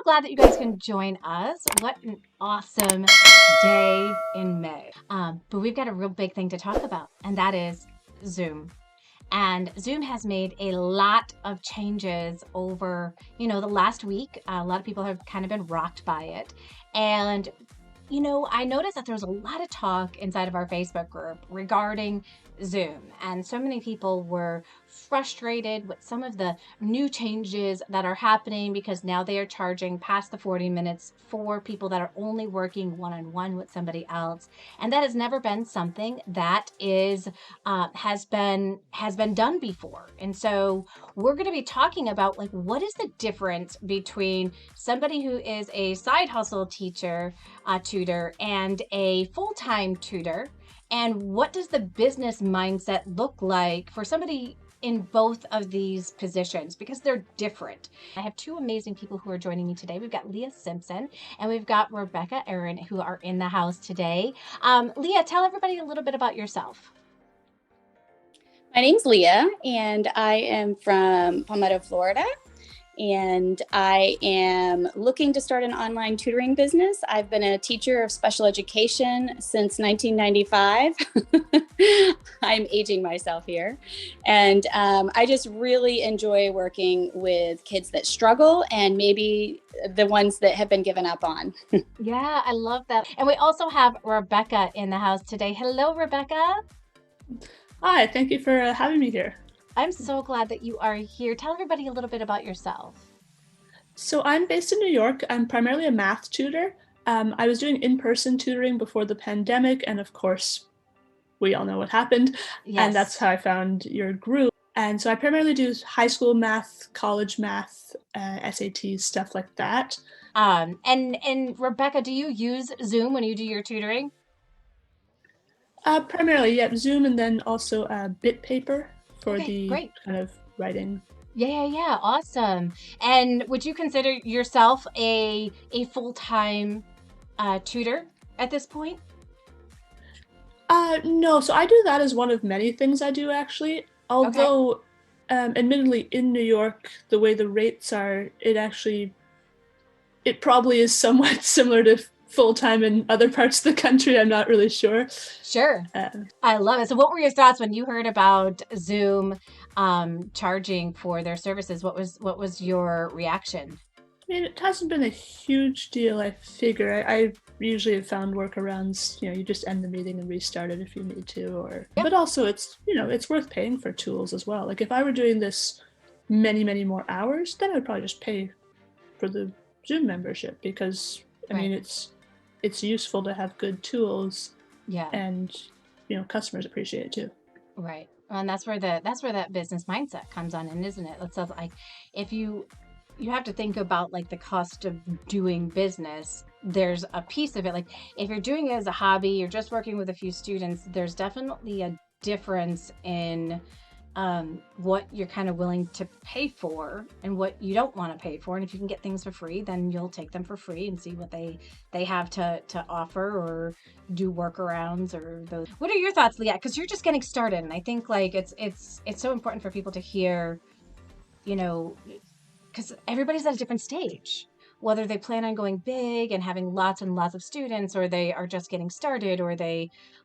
glad that you guys can join us. What an awesome day in May. But we've got a real big thing to talk about, and that is Zoom. And Zoom has made a lot of changes over, the last week. A lot of people have kind of been rocked by it. And I noticed that there's a lot of talk inside of our Facebook group regarding Zoom, and so many people were frustrated with some of the new changes that are happening because now they are charging past the 40 minutes for people that are only working one-on-one with somebody else, and that has never been something that has been done before. And so we're going to be talking about what is the difference between somebody who is a side hustle tutor and a full-time tutor, and what does the business mindset look like for somebody in both of these positions, because they're different. I have two amazing people who are joining me today. We've got Leah Simpson and we've got Rebecca Aaron, who are in the house today. Leah, tell everybody a little bit about yourself. My name's Leah, and I am from Palmetto, Florida, and I am looking to start an online tutoring business. I've been a teacher of special education since 1995. I'm aging myself here. And I just really enjoy working with kids that struggle and maybe the ones that have been given up on. Yeah, I love that. And we also have Rebecca in the house today. Hello, Rebecca. Hi, thank you for having me here. I'm so glad that you are here. Tell everybody a little bit about yourself. So I'm based in New York. I'm primarily a math tutor. I was doing in-person tutoring before the pandemic, and of course, we all know what happened. Yes. And that's how I found your group. And so I primarily do high school math, college math, SATs, stuff like that. And Rebecca, do you use Zoom when you do your tutoring? Primarily, yeah, Zoom, and then also BitPaper for Great. kind of writing. Yeah, awesome. And would you consider yourself a full-time tutor at this point? No, so I do that as one of many things I do, actually. Although, admittedly, in New York, the way the rates are, it probably is somewhat similar to full-time in other parts of the country. I'm not really sure. Sure. I love it. So what were your thoughts when you heard about Zoom charging for their services? What was your reaction? I mean, it hasn't been a huge deal, I figure. I usually have found workarounds. You just end the meeting and restart it if you need to. But also it's worth paying for tools as well. Like if I were doing this many, many more hours, then I would probably just pay for the Zoom membership, because I mean, it's useful to have good tools. Yeah. And customers appreciate it too. Right. And that's where that business mindset comes on in, isn't it? It's like if you have to think about the cost of doing business. There's a piece of it. Like if you're doing it as a hobby, you're just working with a few students, there's definitely a difference in what you're kind of willing to pay for and what you don't want to pay for. And if you can get things for free, then you'll take them for free and see what they have to offer, or do workarounds or those. What are your thoughts, Leah? Because you're just getting started, and I think it's so important for people to hear, because everybody's at a different stage, whether they plan on going big and having lots and lots of students, or they are just getting started,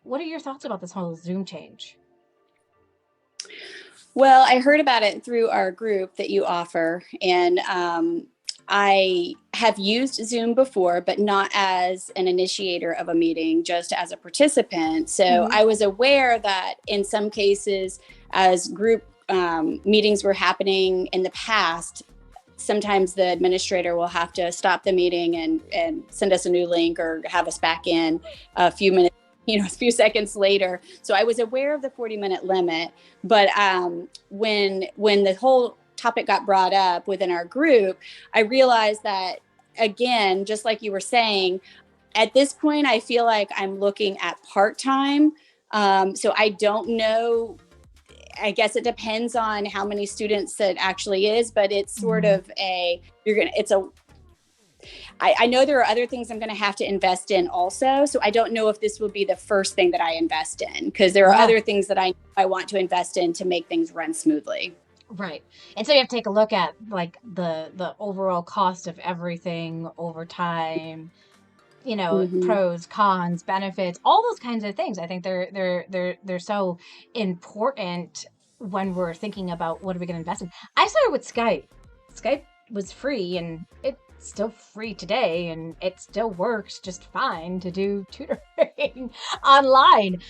what are your thoughts about this whole Zoom change? Well, I heard about it through our group that you offer, and I have used Zoom before, but not as an initiator of a meeting, just as a participant. So I was aware that in some cases, as group meetings were happening in the past, sometimes the administrator will have to stop the meeting and send us a new link or have us back in a few minutes, a few seconds later. So I was aware of the 40-minute limit, but when the whole topic got brought up within our group, I realized that, again, just like you were saying, at this point, I feel like I'm looking at part-time. So I don't know. I guess it depends on how many students it actually is, but it's sort of I know there are other things I'm going to have to invest in also. So I don't know if this will be the first thing that I invest in, because there are other things that I want to invest in to make things run smoothly. Right. And so you have to take a look at like the overall cost of everything over time, Hmm. pros, cons, benefits, all those kinds of things. I think they're so important when we're thinking about what are we going to invest in. I started with Skype. Skype was free and it's still free today and it still works just fine to do tutoring online.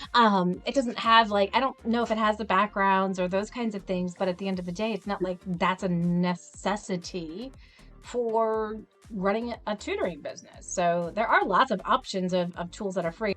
It doesn't have like, I don't know if it has the backgrounds or those kinds of things, but at the end of the day, it's not like that's a necessity for running a tutoring business. So there are lots of options of tools that are free.